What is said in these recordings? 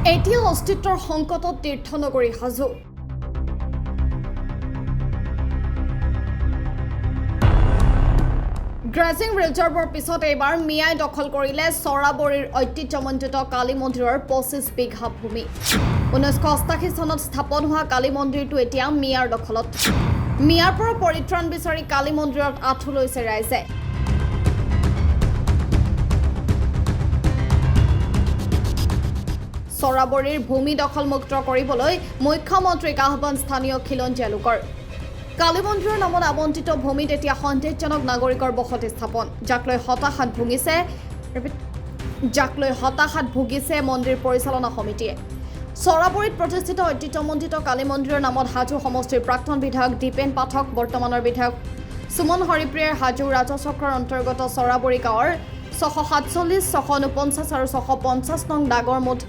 এতিয়া অস্তিত্বৰ সংকটত তীৰ্থনগৰী হাজো। গ্ৰাজিং ৰিজাৰ্ভৰ পিছত এইবাৰ মিয়াই দখল কৰিলে চৰাবৰীৰ ঐতিহ্যমণ্ডিত কালী মন্দিৰৰ 25 বিঘা ভূমি। 1988 চনত স্থাপন হোৱা কালী মন্দিৰটো এতিয়া মিয়াৰ দখলত। মিয়াৰ পৰা পৰিত্ৰাণ বিচাৰি কালী মন্দিৰত আঁঠু লৈছে ৰাইজে। চৰাবৰীৰ ভূমি দখলমুক্ত কৰিবলৈ মুখ্যমন্ত্ৰীক আহ্বান স্থানীয় খিলঞ্জীয়া লোকৰ। কালী মন্দিৰৰ নামত আবণ্টিত ভূমিত এতিয়া সন্দেহজনক নাগৰিকৰ বসতি স্থাপন, যাক লৈ হতাশাত ভুগিছে মন্দিৰ পৰিচালনা সমিতিয়ে। চৰাবৰীত প্ৰতিষ্ঠিত ঐতিহ্যমণ্ডিত কালী মন্দিৰৰ নামত হাজো সমষ্টিৰ প্ৰাক্তন বিধায়ক দীপেন পাঠক, বৰ্তমানৰ বিধায়ক সুমন হৰিপ্ৰিয়াৰ হাজো ৰাজচক্ৰৰ অন্তৰ্গত চৰাবৰী গাঁৱৰ 647, 649 আৰু 650 নং দাগৰ মুঠ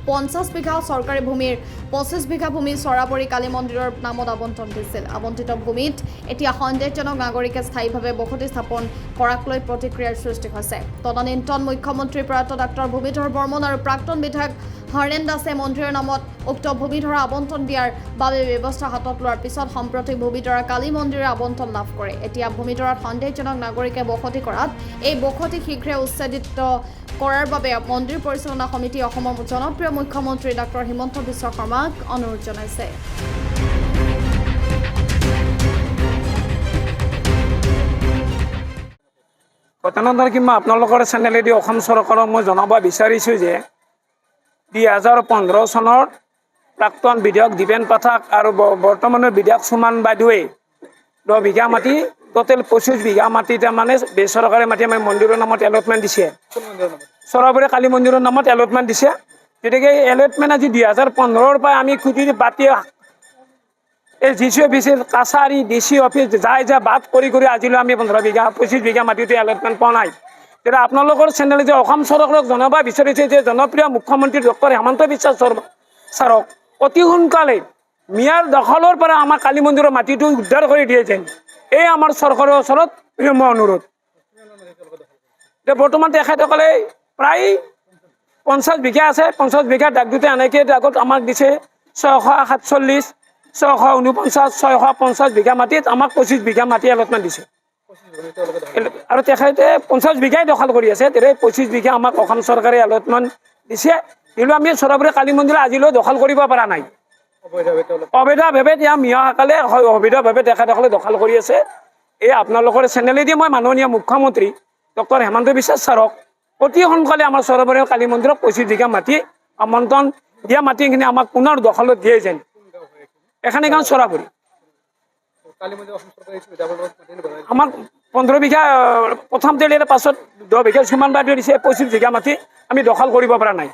50 বিঘা চৰকাৰী ভূমিৰ 25 বিঘা ভূমি চৰাবৰী কালী মন্দিৰৰ নামত আবণ্টন দিছিল। আবণ্টিত ভূমিত এতিয়া সন্দেহজনক নাগৰিকে স্থায়ীভাৱে বসতি স্থাপন কৰাক লৈ প্ৰতিক্ৰিয়াৰ সৃষ্টি হৈছে। তদানীন্তন মুখ্যমন্ত্ৰী প্ৰয়াত ডাক্তৰ ভূমিধৰ বৰ্মন আৰু প্ৰাক্তন বিধায়ক হৰেণ দাসে মন্দিৰৰ নামত উক্ত ভূমিধৰা আবণ্টন দিয়াৰ বাবে ব্যৱস্থা হাতত লোৱাৰ পিছত সম্প্ৰতি ভূমিধৰা কালী মন্দিৰে আবণ্টন লাভ কৰে। এতিয়া ভূমিধৰাত সন্দেহজনক নাগৰিকে বসতি কৰাত এই বসতি শীঘ্ৰে উচ্ছেদিত কৰাৰ বাবে মন্দিৰ পৰিচালনা সমিতি অসমৰ জনপ্ৰিয় মুখ্যমন্ত্ৰী ডাক্তৰ হিমন্ত বিশ্ব শৰ্মাক অনুৰোধ জনাইছে। কথানন্দৰ কিংবা আপোনালোকৰ চেনেলেদি অসম চৰকাৰক মই জনাব বিচাৰিছোঁ যে 2015 চনৰ প্ৰাক্তন বিধায়ক দীপেন পাঠক আৰু বৰ্তমানৰ বিধায়ক সুমন বাইদেৱে 10 বিঘা মাটি, টোটেল 25 বিঘা মাটি তাৰমানে বেচৰকাৰী মাটি আমাৰ মন্দিৰৰ নামত এলটমেণ্ট দিছে। চৰাবৰী কালী মন্দিৰৰ নামত এলটমেণ্ট দিছে। গতিকে এলটমেণ্ট আজি 2015 পৰা আমি খুঁটি বাতি এই GC অফিচৰ কাছাৰী DC অফিচ যাই বাদ কৰি আজিলৈ আমি 15 বিঘা 25 বিঘা মাটিটো এলটমেণ্ট পোৱা নাই। তেতিয়া আপোনালোকৰ চেনেলে যে অসম চৰকাৰক জনাব বিচাৰিছে যে জনপ্ৰিয় মুখ্যমন্ত্ৰী ডক্টৰ হিমন্ত বিশ্ব ছাৰক অতি সোনকালে মিয়াৰ দখলৰ পৰা আমাৰ কালী মন্দিৰৰ মাটিটো উদ্ধাৰ কৰি দিয়ে যেন এই আমাৰ চৰকাৰৰ ওচৰত মই অনুৰোধ। বৰ্তমান তেখেতসকলে প্ৰায় 50 বিঘা আছে, 50 বিঘা দাগ দুটা এনেকৈ দাগত আমাক দিছে 647, 649, 650 বিঘা মাটিত আমাক 25 বিঘা মাটি এলটমেণ্ট দিছে। আৰু তেখেতে 50 বিঘাই দখল কৰি আছে। তেতিয়া 25 বিঘা আমাক অসম চৰকাৰে এলটমেণ্ট দিছে, কিন্তু আমি চৰাবৰী কালী মন্দিৰ আজিলৈ দখল কৰিব পৰা নাই। অবৈধভাৱে এতিয়া মিয়াসকলে অবৈধভাৱে তেখেতসকলে দখল কৰি আছে। এই আপোনালোকৰ চেনেলেদি মই মাননীয় মুখ্যমন্ত্ৰী ডক্টৰ হিমন্ত বিশ্ব ছাৰক অতি সোনকালে আমাৰ চৰাবৰী কালী মন্দিৰক 25 বিঘা মাটি আমন্ত্ৰণ দিয়া মাটিখিনি আমাক পুনৰ দখলত দিয়ে যেন। এখানে গাঁও চৰাবৰী আমাৰ 15 বিঘা প্ৰথম তেলিয়াৰ পাছত 10 বিঘা সুমন বাইদেৱে দিছে, 25 বিঘা মাটি আমি দখল কৰিব পৰা নাই।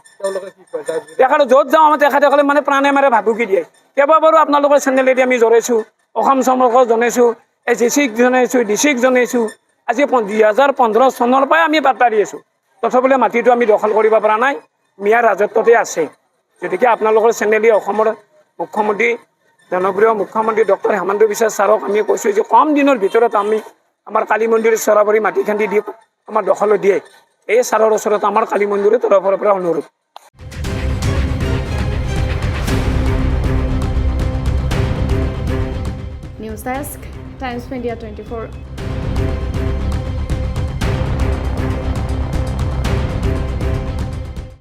তেখেতে য'ত যাওঁ আমাৰ তেখেতসকলে মানে প্ৰাণে মাৰে ভাবুকি দিয়ে। কেইবাবাৰো আপোনালোকৰ চেনেলেদি আমি জনাইছোঁ, অসম চৰকাৰক জনাইছোঁ, GCক জনাইছোঁ, DCক জনাইছোঁ। আজি 2015 চনৰ পৰাই আমি বাৰ্তা দি আছোঁ, তথাপিও মাটিটো আমি দখল কৰিব পৰা নাই, মিয়াৰ ৰাজত্বতে আছে। গতিকে আপোনালোকৰ চেনেলি অসমৰ মুখ্যমন্ত্ৰী জনপ্ৰিয় মুখ্যমন্ত্ৰী ডক্টৰ হিমন্ত বিশ্ব ছাৰক আমি কৈছোঁ যে কম দিনৰ ভিতৰত আমি আমাৰ কালী মন্দিৰ চৰাবৰী মাটিখান্দি দি আমাৰ দখলত দিয়ে। এই ছাৰৰ ওচৰত আমাৰ কালী মন্দিৰৰ তৰফৰ পৰা অনুৰোধ। News desk, times media 24।